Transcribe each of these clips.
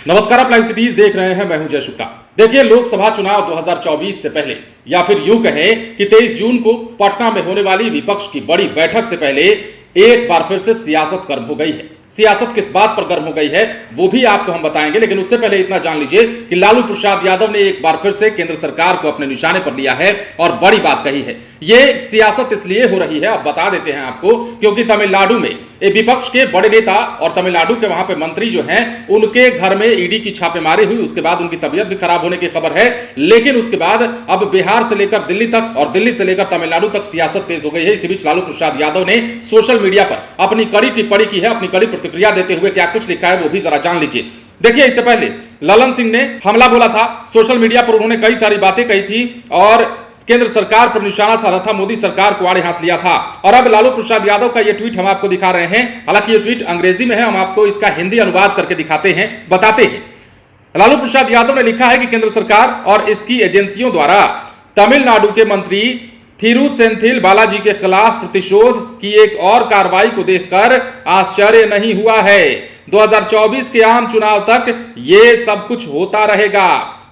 नमस्कार, आप live cities देख रहे हैं। मैं हूं जय शुक्ला। देखिए, लोकसभा चुनाव 2024 से पहले या फिर यूं कहें कि 23 जून को पटना में होने वाली विपक्ष की बड़ी बैठक से पहले एक बार फिर से सियासत गर्म हो गई है। सियासत किस बात पर गर्म हो गई है वो भी आपको हम बताएंगे, लेकिन उससे पहले इतना जान लीजिए कि लालू प्रसाद यादव ने एक बार फिर से केंद्र सरकार को अपने निशाने पर लिया है और बड़ी बात कही है। यह सियासत इसलिए हो रही है, अब बता देते हैं आपको, क्योंकि तमिलनाडु में विपक्ष के बड़े नेता और तमिलनाडु के वहां पे मंत्री जो हैं, उनके घर में ईडी की छापेमारी हुई। उसके बाद उनकी तबीयत भी खराब होने की खबर है, लेकिन उसके बाद अब बिहार से लेकर दिल्ली तक और दिल्ली से लेकर तमिलनाडु तक सियासत तेज हो गई है। इसी बीच लालू प्रसाद यादव ने सोशल मीडिया पर अपनी कड़ी टिप्पणी की है। अपनी कड़ी प्रतिक्रिया देते हुए क्या कुछ लिखा है वो भी जरा जान लीजिए। देखिए, इससे पहले ललन सिंह ने हमला बोला था सोशल मीडिया पर, उन्होंने कई सारी बातें कही थी और केंद्र सरकार पर निशाना साधा था, मोदी सरकार को आड़े हाथ लिया था। और अब लालू प्रसाद यादव का यह ट्वीट हम आपको दिखा रहे हैं। हालांकि यह ट्वीट अंग्रेजी में है, हम आपको इसका हिंदी अनुवाद करके दिखाते हैं, बताते हैं। लालू प्रसाद यादव ने लिखा है कि केंद्र सरकार और इसकी एजेंसियों द्वारा तमिलनाडु के मंत्री थिरुसेंथिल बालाजी के खिलाफ प्रतिशोध की एक और कार्रवाई को देखकर आश्चर्य नहीं हुआ है। 2024 के आम चुनाव तक यह सब कुछ होता रहेगा,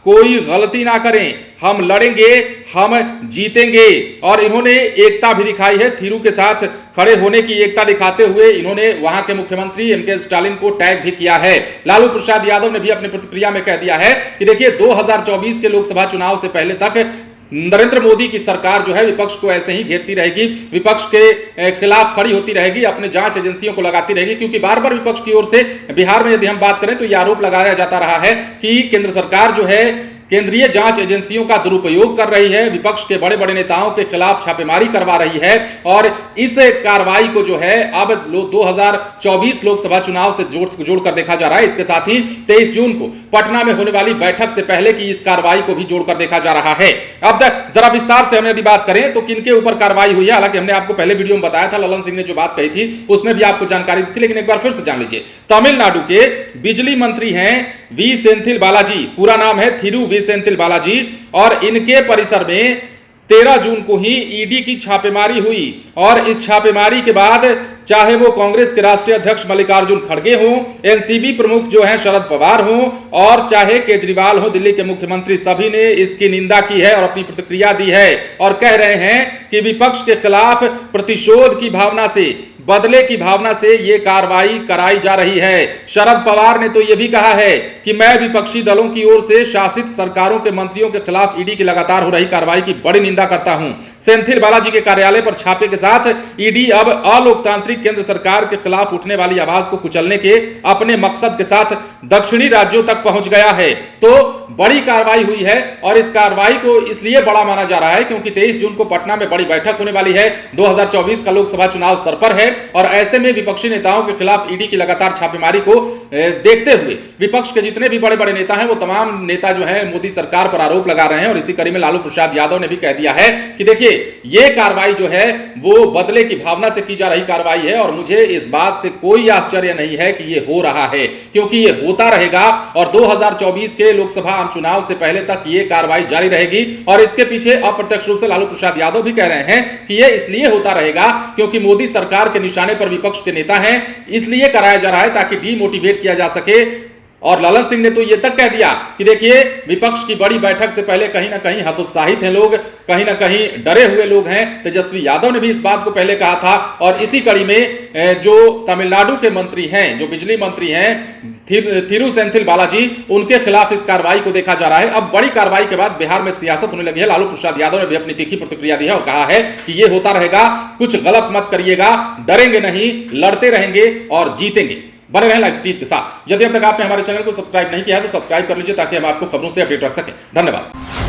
कोई गलती ना करें, हम लड़ेंगे, हम जीतेंगे। और इन्होंने एकता भी दिखाई है, थिरू के साथ खड़े होने की एकता दिखाते हुए इन्होंने वहां के मुख्यमंत्री एम.के. स्टालिन को टैग भी किया है। लालू प्रसाद यादव ने भी अपनी प्रतिक्रिया में कह दिया है कि देखिए, 2024 के लोकसभा चुनाव से पहले तक नरेंद्र मोदी की सरकार जो है विपक्ष को ऐसे ही घेरती रहेगी, विपक्ष के खिलाफ खड़ी होती रहेगी, अपने जांच एजेंसियों को लगाती रहेगी। क्योंकि बार बार विपक्ष की ओर से बिहार में यदि हम बात करें तो यह आरोप लगाया जाता रहा है कि केंद्र सरकार जो है केंद्रीय जांच एजेंसियों का दुरुपयोग कर रही है, विपक्ष के बड़े बड़े नेताओं के खिलाफ छापेमारी करवा रही है। और इस कार्रवाई को जो है अब 2024 लोकसभा चुनाव से जोड़कर देखा जा रहा है। इसके साथ ही 23 जून को पटना में होने वाली बैठक से पहले की इस कार्रवाई को भी जोड़कर देखा जा रहा है। अब तक जरा विस्तार से हम यदि बात करें तो किनके ऊपर कार्रवाई हुई है, हालांकि हमने आपको पहले वीडियो में बताया था, ललन सिंह ने जो बात कही थी उसमें भी आपको जानकारी दी थी, लेकिन एक बार फिर से जान लीजिए। तमिलनाडु के बिजली मंत्री हैं वी सेंथिल बालाजी, पूरा नाम है थिरू सेंथिल बालाजी, और इनके परिसर में 13 जून को ही ईडी की छापेमारी हुई। और इस छापेमारी के बाद चाहे वो कांग्रेस के राष्ट्रीय अध्यक्ष मल्लिकार्जुन खड़गे हों, एनसीबी प्रमुख जो हैं शरद पवार हों, और चाहे केजरीवाल हो, दिल्ली के मुख्यमंत्री, सभी ने इसकी निंदा की है और अपनी प्रतिक्रिया दी है और कह रहे हैं कि विपक्ष के खिलाफ प्रतिशोध की भावना से, बदले की भावना से यह कार्रवाई कराई जा रही है। शरद पवार ने तो यह भी कहा है कि मैं विपक्षी दलों की ओर से शासित सरकारों के मंत्रियों के खिलाफ ईडी की लगातार हो रही कार्रवाई की बड़ी निंदा करता हूं। सेंथिल बालाजी के कार्यालय पर छापे के साथ ईडी अब अलोकतांत्रिक केंद्र सरकार के खिलाफ उठने वाली आवाज को कुचलने के अपने मकसद के साथ दक्षिणी राज्यों तक पहुंच गया है। तो बड़ी कार्रवाई हुई है और इस कार्रवाई को इसलिए बड़ा माना जा रहा है क्योंकि 23 जून को पटना में बड़ी बैठक होने वाली है। 2024 का लोकसभा चुनाव सर पर है और ऐसे में विपक्षी नेताओं के खिलाफ ईडी की लगातार छापेमारी को देखते हुए विपक्ष के जितने भी बड़े बड़े नेता हैं वो तमाम नेता जो है मोदी सरकार पर आरोप लगा रहे हैं। और इसी कड़ी में लालू प्रसाद यादव ने भी कह दिया है कि देखिए, ये कार्रवाई जो है वो बदले की भावना से की जा रही कार्रवाई है और मुझे इस बात से कोई आश्चर्य नहीं है कि ये हो रहा है, क्योंकि ये होता रहेगा और 2024 के लोकसभा आम चुनाव से पहले तक ये कार्रवाई जारी रहेगी। और इसके पीछे अप्रत्यक्ष रूप से लालू प्रसाद यादव भी कह रहे हैं कि ये इसलिए होता रहेगा क्योंकि मोदी सरकार के निशाने पर विपक्ष के नेता हैं, इसलिए कराया जा रहा है ताकि डीमोटिवेट किया जा सके। और ललन सिंह ने तो यह तक कह दिया कि देखिए, विपक्ष की बड़ी बैठक से पहले कहीं ना कहीं हतोत्साहित हैं लोग, कहीं ना कहीं डरे हुए लोग हैं। तेजस्वी यादव ने भी इस बात को पहले कहा था। और इसी कड़ी में जो तमिलनाडु के मंत्री हैं, जो बिजली मंत्री हैं थिरुसेंथिल बालाजी, उनके खिलाफ इस कार्रवाई को देखा जा रहा है। अब बड़ी कार्रवाई के बाद बिहार में सियासत होने लगी है। लालू प्रसाद यादव ने भी अपनी तीखी प्रतिक्रिया दी है और कहा है कि यह होता रहेगा, कुछ गलत मत करिएगा, डरेंगे नहीं, लड़ते रहेंगे और जीतेंगे। बने रहें लाइव सिटीज के साथ। यदि अब तक आपने हमारे चैनल को सब्सक्राइब नहीं किया है तो सब्सक्राइब कर लीजिए ताकि हम आपको खबरों से अपडेट रख सकें। धन्यवाद।